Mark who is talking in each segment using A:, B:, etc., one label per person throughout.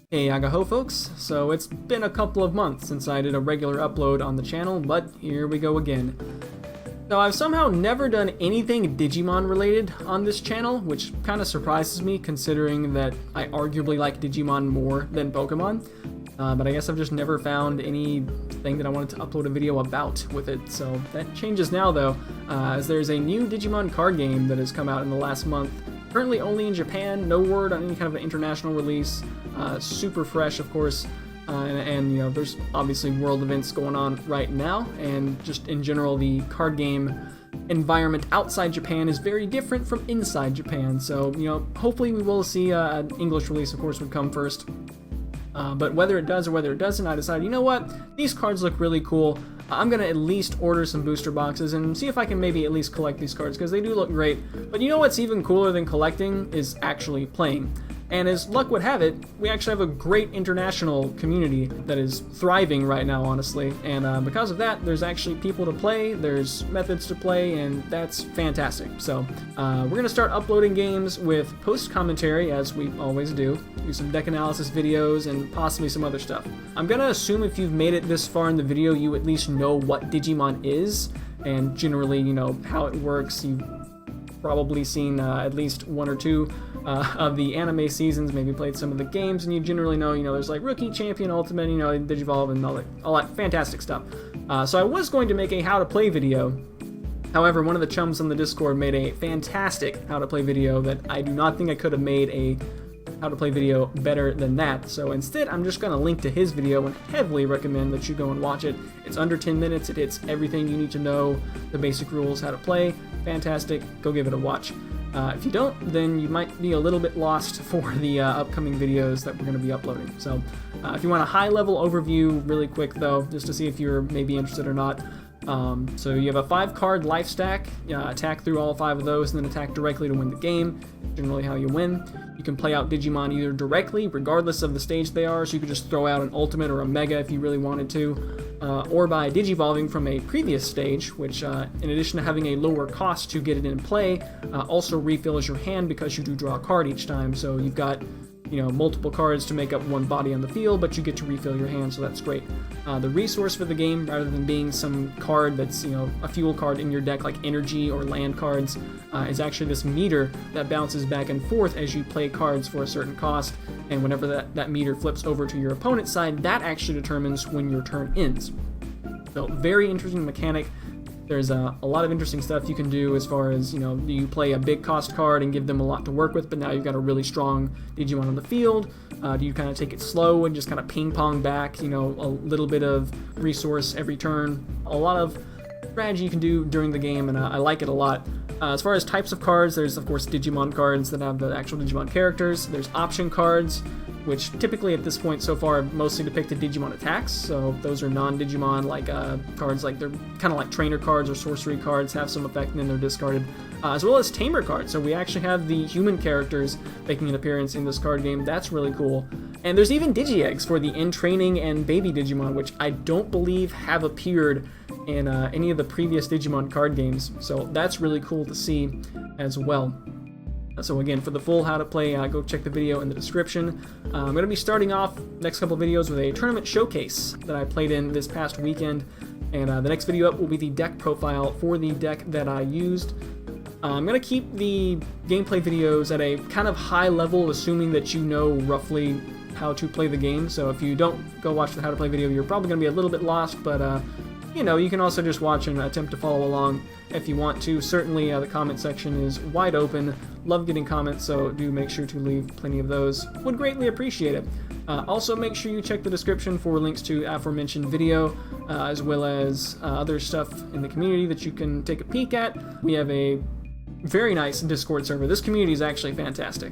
A: Hey Agaho folks, so it's been a couple of months since I did a regular upload on the channel, but here we go again. So I've somehow never done anything Digimon related on this channel, which kind of surprises me considering that I arguably like Digimon more than Pokemon. But I guess I've just never found anything that I wanted to upload a video about with it, so that changes now though, as there's a new Digimon card game that has come out in the last month. Currently only in Japan, no word on any kind of an international release, super fresh of course, and you know, there's obviously world events going on right now, and just in general the card game environment outside Japan is very different from inside Japan, so you know, hopefully we will see an English release of course would come first. But whether it does or whether it doesn't, I decided, you know what, these cards look really cool. I'm going to at least order some booster boxes and see if I can maybe at least collect these cards, because they do look great. But you know what's even cooler than collecting is actually playing. And as luck would have it, we actually have a great international community that is thriving right now, honestly. And because of that, there's actually people to play, there's methods to play, and that's fantastic. So we're going to start uploading games with post-commentary, as we always do some deck analysis videos, and possibly some other stuff. I'm going to assume if you've made it this far in the video, you at least know what Digimon is, and generally, you know, how it works. You've probably seen at least one or two of the anime seasons, maybe played some of the games, and you generally know, you know, there's like Rookie, Champion, Ultimate, you know, Digivolve, and all that fantastic stuff. So I was going to make a how to play video. However, one of the chums on the Discord made a fantastic how to play video that I do not think I could have made a how to play video better than that. So instead, I'm just going to link to his video and heavily recommend that you go and watch it. It's under 10 minutes. It hits everything you need to know, the basic rules, how to play. Fantastic. Go give it a watch. If you don't, then you might be a little bit lost for the upcoming videos that we're going to be uploading. So if you want a high-level overview really quick, though, just to see if you're maybe interested or not, so you have a 5-card life stack, attack through all 5 of those, and then attack directly to win the game. Generally how you win. You can play out Digimon either directly, regardless of the stage they are, so you could just throw out an Ultimate or a Mega if you really wanted to, or by Digivolving from a previous stage, which, in addition to having a lower cost to get it in play, also refills your hand because you do draw a card each time, so you've got, you know, multiple cards to make up one body on the field, but you get to refill your hand, so that's great. The resource for the game, rather than being some card that's, you know, a fuel card in your deck like energy or land cards, is actually this meter that bounces back and forth as you play cards for a certain cost, and whenever that meter flips over to your opponent's side, that actually determines when your turn ends. So very interesting mechanic. There's a lot of interesting stuff you can do as far as, you know, you play a big cost card and give them a lot to work with, but now you've got a really strong Digimon on the field. Do you kind of take it slow and just kind of ping pong back, you know, a little bit of resource every turn? A lot of strategy you can do during the game, and I like it a lot. As far as types of cards, there's of course Digimon cards that have the actual Digimon characters. There's option cards, which typically at this point so far have mostly depicted Digimon attacks, so those are non-Digimon, like cards, like they're kind of like trainer cards or sorcery cards, have some effect and then they're discarded, as well as tamer cards. So we actually have the human characters making an appearance in this card game. That's really cool. And there's even Digi-Eggs for the in-training and baby Digimon, which I don't believe have appeared in any of the previous Digimon card games, so that's really cool to see as well. So again, for the full how to play, go check the video in the description. I'm going to be starting off next couple videos with a tournament showcase that I played in this past weekend, and the next video up will be the deck profile for the deck that I used. I'm going to keep the gameplay videos at a kind of high level, assuming that you know roughly how to play the game. So if you don't go watch the how to play video, you're probably going to be a little bit lost, but you know, you can also just watch and attempt to follow along if you want to. Certainly the comment section is wide open. Love getting comments, so do make sure to leave plenty of those. Would greatly appreciate it. Also make sure you check the description for links to aforementioned video, as well as other stuff in the community that you can take a peek at. We have a very nice Discord server. This community is actually fantastic.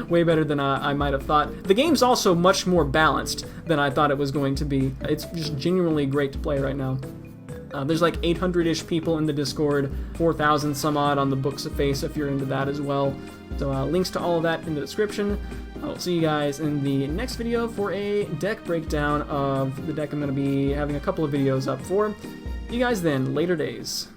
A: Way better than I might have thought. The game's also much more balanced than I thought it was going to be. It's just genuinely great to play right now. There's like 800-ish people in the Discord, 4,000 some odd on the Books of Face if you're into that as well. So links to all of that in the description. I'll see you guys in the next video for a deck breakdown of the deck I'm going to be having a couple of videos up for. See you guys then. Later days.